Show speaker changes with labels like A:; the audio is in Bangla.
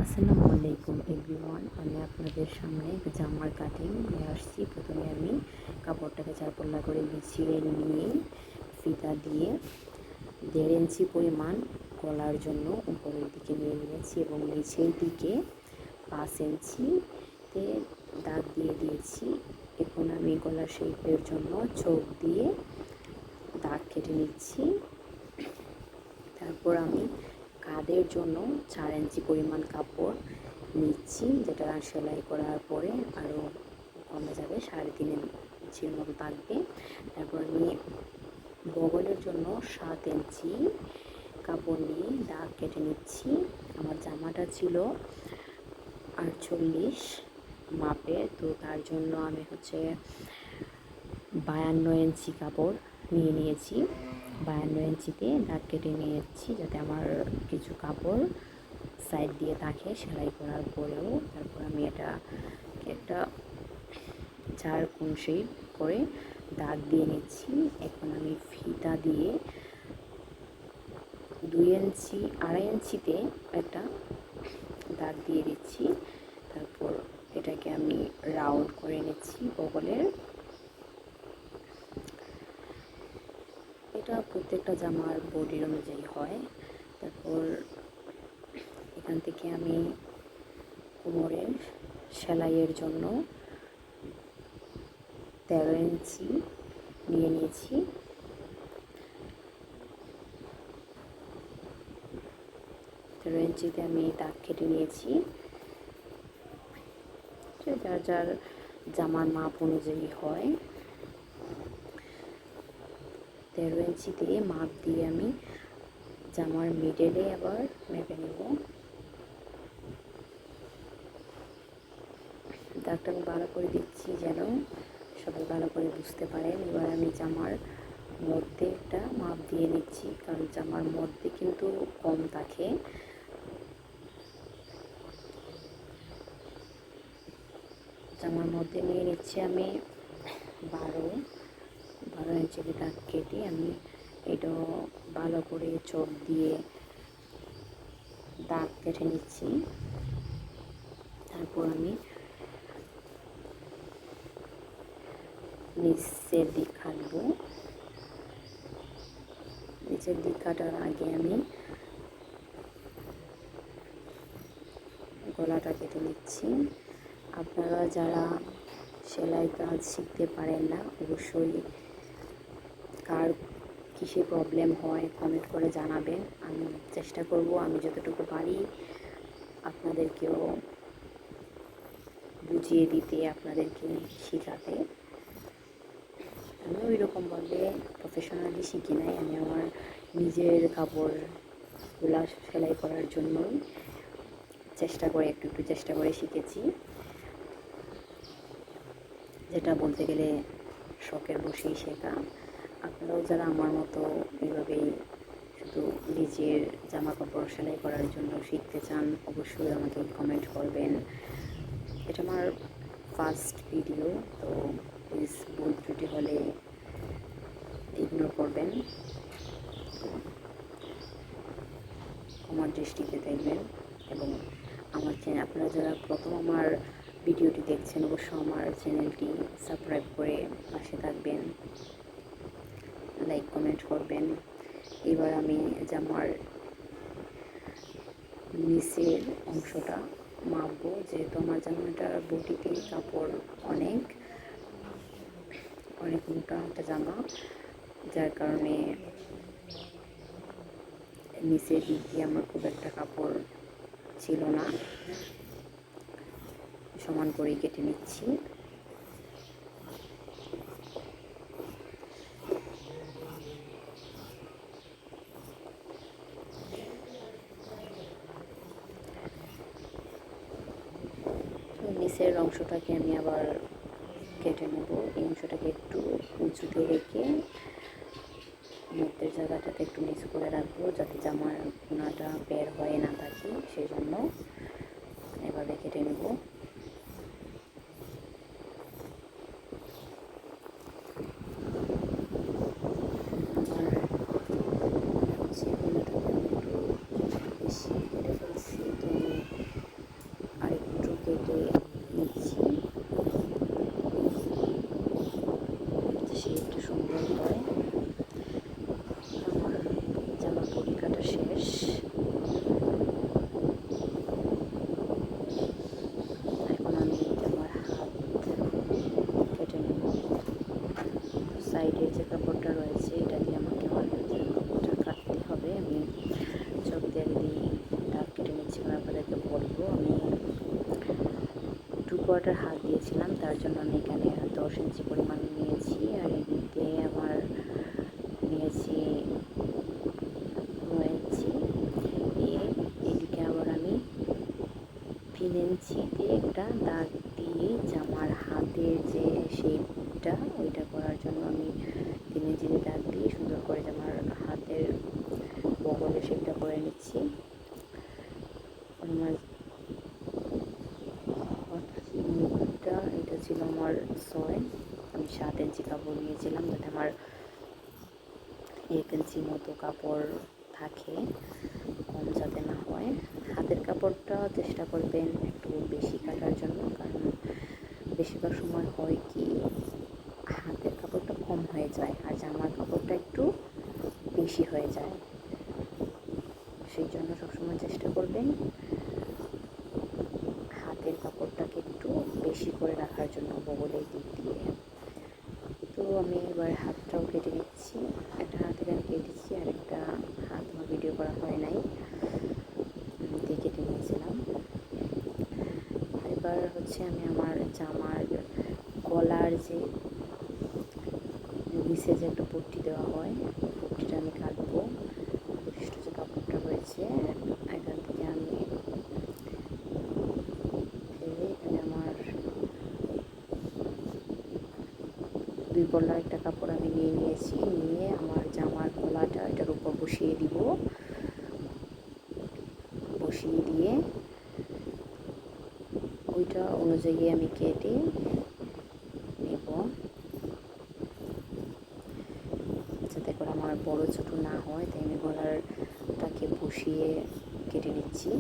A: আসসালামু আলাইকুম এভরিওয়ান। আমি আপনাদের সামনে জামার কাটিং নিয়ে আসছি। প্রথমে আমি কাপড়টাকে চারপাল্লা করে বিছিয়ে নিয়ে ফিতা দিয়ে 1.5 ইঞ্চি পরিমাণ গলার জন্য উপরের দিকে নিয়ে নিয়েছি এবং নিচের দিকে 5 ইঞ্চিতে দাগ দিয়ে দিয়েছি। এখন আমি গলার শেপের জন্য চোখ দিয়ে দাগ কেটে নিচ্ছি। তারপর আমি কাঁধের জন্য 4 ইঞ্চি পরিমাণ কাপড় নিচ্ছি, যেটা সেলাই করার পরে আরও কমে যাবে, 3.5 ইঞ্চির মতো থাকবে। তারপর আমি বগলের জন্য 7 ইঞ্চি কাপড় নিয়ে দাগ কেটে নিচ্ছি। আমার জামাটা ছিল 48 মাপের, তো তার জন্য আমি 52 ইঞ্চি কাপড় নিয়েছি। 52 ইঞ্চিতে দাগ কেটে নিয়েছি, যাতে আমার কিছু কাপড় সাইড দিয়ে থাকে সেলাই করার পরেও। তারপর আমি এটা একটা 4 কোণ শেপ করে দাগ দিয়ে নিচ্ছি। এখন আমি ফিতা দিয়ে 2 ইঞ্চি 2.5 ইঞ্চিতে একটা দাগ দিয়ে দিচ্ছি। তারপর এটাকে আমি রাউন্ড করে নিচ্ছি বগলের। এটা প্রত্যেকটা জামার বডির অনুযায়ী হয়। তারপর এখান থেকে আমি কোমরের সেলাইয়ের জন্য 13 ইঞ্চি নিয়ে নিয়েছি। 13 ইঞ্চিতে আমি দাগ কেটে নিয়েছি। যার যার জামার মাপ অনুযায়ী হয়। 13 ইঞ্চিতে মাপ দিয়ে আমি জামার মিডলে আবার মেপে নেব। দাগটা আমি ভালো করে দিচ্ছি যেন সবাই ভালো করে বুঝতে পারেন। এবার আমি জামার মধ্যে একটা মাপ দিয়ে নিচ্ছি, কারণ জামার মধ্যে কিন্তু কম থাকে। জামার মধ্যে নিয়ে নিচ্ছি আমি 12 ইঞ্চির দাগ কেটে আমি এটা ভালো করে চোখ দিয়ে দাগ কেটে নিচ্ছি। তারপর আমি নিচের দিক কাটবো। নিচের দিক কাটার আগে আমি গলাটা কেটে নিচ্ছি। আপনারা যারা সেলাই কাজ শিখতে পারেন না, অবশ্যই কার কিসে প্রবলেম হয় কমেন্ট করে জানাবেন। আমি চেষ্টা করব আমি যতটুকু পারি আপনাদেরকেও বুঝিয়ে দিতে, আপনাদেরকে শেখাতে। আমি ওই রকমভাবে প্রফেশনালি শিখি নাই, আমি আমার নিজের কাপড়গুলা সেলাই করার জন্যই চেষ্টা করে একটু চেষ্টা করে শিখেছি, যেটা বলতে গেলে শখের বসেই শেখা। আপনারাও যারা আমার মতো এইভাবেই শুধু নিজের জামা কাপড় সেলাই করার জন্য শিখতে চান, অবশ্যই আমাকে কমেন্ট করবেন। এটা আমার ফার্স্ট ভিডিও, তো প্লিজ ভুল ত্রুটি হলে ইগনোর করবেন, আমার দৃষ্টিতে দেখবেন। এবং আমার আপনারা যারা প্রথম আমার ভিডিওটি দেখছেন, অবশ্যই আমার চ্যানেলটি সাবস্ক্রাইব করে পাশে থাকবেন, লাইক কমেন্ট করবেন। এবার আমি জামার নিচের অংশটা মাপবো, যেহেতু আমার জামাটার বডিতে কাপড় অনেক মোটা একটা জামা, যার কারণে নিচের দিক দিয়ে আমার খুব একটা কাপড় ছিল না। সমান করেই কেটে নিচ্ছি। নিচের অংশটাকে আমি আবার কেটে নেব। এই অংশটাকে একটু উঁচুতে রেখে মধ্যের জায়গাটাতে একটু নিচু করে রাখবো, যাতে জামার কোনাটা বের হয়ে না থাকে, সেই জন্য এভাবে কেটে নেব। বেশি কেটে ফেলছি, তো কেটে নিচ্ছি, শেপটা সুন্দর হয়। আমার জামার বডি কাটা শেষ। এখন আমি আমার হাত কেটে নেব। সাইডের যে কাপড়টা রয়েছে এটা দিয়ে আমাকে আমার কাপড়টা কাটতে হবে। আমি চক দিয়ে দাগ কেটে নিচ্ছি, আপনাদেরকে বলবো। আমি 2/4 হাত দিয়েছিলাম, তার জন্য আমি এখানে 10 ইঞ্চি পরিমাণ নিয়েছি। আর এদিকে আমার নিয়েছি 9 ইঞ্চি দিয়ে, এদিকে আবার আমি 3 ইঞ্চি দিয়ে একটা দাগ দিয়ে জামার হাতের যে শেপটা ওইটা করার জন্য আমি 3 ইঞ্চি দিয়ে দাগ দিয়ে সুন্দর করে জামার হাতের বগলের শেপটা করে নিচ্ছি। আমার এটা ছিল আমার 6, আমি 7 ইঞ্চি কাপড় নিয়েছিলাম, যাতে আমার 1 ইঞ্চি মতো কাপড় থাকে, কম যাতে না হয়। হাতের কাপড়টা চেষ্টা করবেন একটু বেশি কাটার জন্য, কারণ বেশিরভাগ সময় হয় কি হাতের কাপড়টা কম হয়ে যায় আর জামার কাপড়টা একটু বেশি হয়ে যায়। সেই জন্য সবসময় চেষ্টা করবেন হাতের কাপড়টাকে একটু বেশি করে রাখার জন্য বগলের দিক দিয়ে। তো আমি এবার হাতটাও কেটে নিচ্ছি। একটা হাত এখানে কেটেছি, আর একটা হাত আমার ভিডিও করা হয় নাই, দিয়ে কেটে নিয়েছিলাম। এবার হচ্ছে আমি আমার জামার গলার যে নিচে যে একটা পট্টি দেওয়া হয়, পট্টিটা আমি কাটবো। অবশিষ্ট যে কাপড়টা রয়েছে এখান থেকে আমি এখানে আমার 2 পল্লার একটা কাপড় আমি নিয়েছি, নিয়ে আমার জামার গলাটা এটার উপর বসিয়ে দিব। বসিয়ে দিয়ে ওইটা অনুযায়ী আমি কেটে নেব, যাতে করে আমার বড় ছোট না হয়। তাই আমি গলারটাকে বসিয়ে কেটে নিচ্ছি।